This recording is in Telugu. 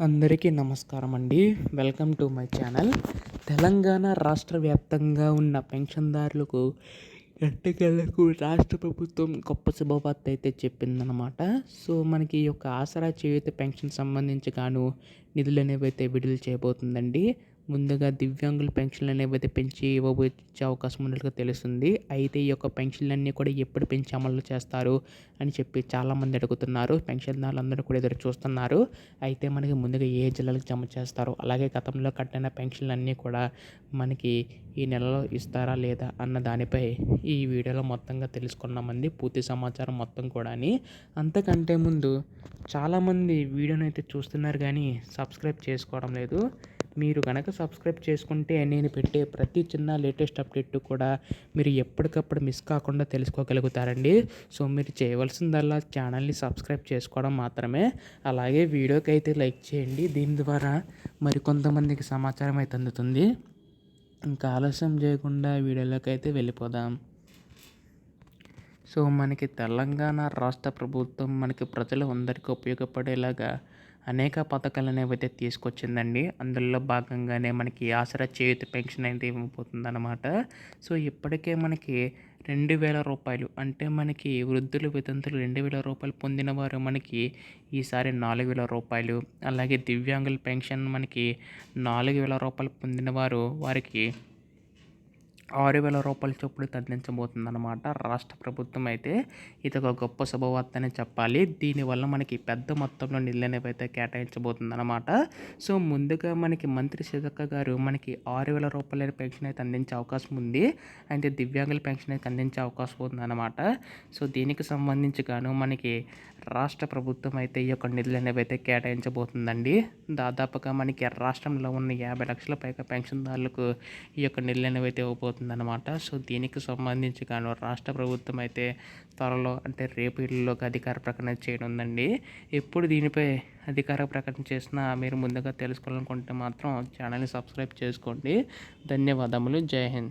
అందరికీ నమస్కారం అండి. Welcome to my channel. Telangana రాష్ట్ర వ్యాప్తంగా ఉన్న పెన్షన్దారులకు ఎట్టకేలకు రాష్ట్ర ప్రభుత్వం గొప్ప శుభవార్త అయితే చెప్పిందనమాట. సో మనకి ఈ యొక్క ఆసరా చేయూత పెన్షన్ సంబంధించి గాను నిధులు అనేవైతే విడుదల చేయబోతుందండి. ముందుగా దివ్యాంగుల పెన్షన్లు అనేవైతే పెంచి ఇవ్వబోచ్చే అవకాశం ఉన్నట్టుగా తెలుస్తుంది. అయితే ఈ యొక్క పెన్షన్లన్నీ కూడా ఎప్పుడు పెంచి అమలు చేస్తారు అని చెప్పి చాలామంది అడుగుతున్నారు. పెన్షన్దారులందరూ కూడా ఎదురు చూస్తున్నారు. అయితే మనకి ముందుగా ఏ జిల్లాలకు జమ చేస్తారో, అలాగే గతంలో కట్టిన పెన్షన్లన్నీ కూడా మనకి ఈ నెలలో ఇస్తారా లేదా అన్న దానిపై ఈ వీడియోలో మొత్తంగా తెలుసుకున్నామండి. పూర్తి సమాచారం మొత్తం కూడాని. అంతకంటే ముందు చాలామంది వీడియోని అయితే చూస్తున్నారు కానీ సబ్స్క్రైబ్ చేసుకోవడం లేదు. మీరు కనుక సబ్స్క్రైబ్ చేసుకుంటే నేను పెట్టే ప్రతి చిన్న లేటెస్ట్ అప్డేట్ కూడా మీరు ఎప్పటికప్పుడు మిస్ కాకుండా తెలుసుకోగలుగుతారండి. సో మీరు చేయవలసిందల్లా ఛానల్ని సబ్స్క్రైబ్ చేసుకోవడం మాత్రమే. అలాగే వీడియోకి అయితే లైక్ చేయండి. దీని ద్వారా మరికొంతమందికి సమాచారం అయితే అందుతుంది. ఇంకా ఆలస్యం చేయకుండా వీడియోలోకి అయితే వెళ్ళిపోదాం. సో మనకి తెలంగాణ రాష్ట్ర ప్రభుత్వం మనకి ప్రజలు అందరికీ ఉపయోగపడేలాగా అనేక పథకాలు అనేవైతే తీసుకొచ్చిందండి. అందులో భాగంగానే మనకి ఆసరా చేయూత పెన్షన్ అయితే ఇవ్వబోతుందన్నమాట. సో ఇప్పటికే మనకి 2000 రూపాయలు అంటే మనకి వృద్ధులు వితంతులు 2000 రూపాయలు పొందిన వారు మనకి ఈసారి 4000 రూపాయలు, అలాగే దివ్యాంగుల పెన్షన్ మనకి 4000 రూపాయలు పొందిన వారికి 6000 రూపాయల చొప్పున అందించబోతుందన్నమాట రాష్ట్ర ప్రభుత్వం. అయితే ఇది ఒక గొప్ప శుభవార్త అని చెప్పాలి. దీనివల్ల మనకి పెద్ద మొత్తంలో నిధులు అనేవి అయితే కేటాయించబోతుందన్నమాట. సో ముందుగా మనకి మంత్రి సీతక్క గారు మనకి 6000 రూపాయల పెన్షన్ అయితే అందించే అవకాశం ఉంది. అయితే దివ్యాంగుల పెన్షన్ అయితే అందించే అవకాశం ఉందన్నమాట. సో దీనికి సంబంధించి గాను మనకి రాష్ట్ర ప్రభుత్వం అయితే ఈ యొక్క నిధులు అనేవి అయితే కేటాయించబోతుందండి. దాదాపుగా మనకి రాష్ట్రంలో ఉన్న 50 లక్షల పైగా పెన్షన్దారులకు ఈ యొక్క నిధులు అనేవి అయితే ఇవ్వబోతుందన్నమాట. సో దీనికి సంబంధించి గాను రాష్ట్ర ప్రభుత్వం అయితే త్వరలో అంటే రేపు ఇళ్ళలోకి అధికార ప్రకటన చేయనుందండి. ఎప్పుడు దీనిపై అధికార ప్రకటన చేసినా మీరు ముందుగా తెలుసుకోవాలనుకుంటే మాత్రం ఛానల్ని సబ్స్క్రైబ్ చేసుకోండి. ధన్యవాదములు. జై హింద్.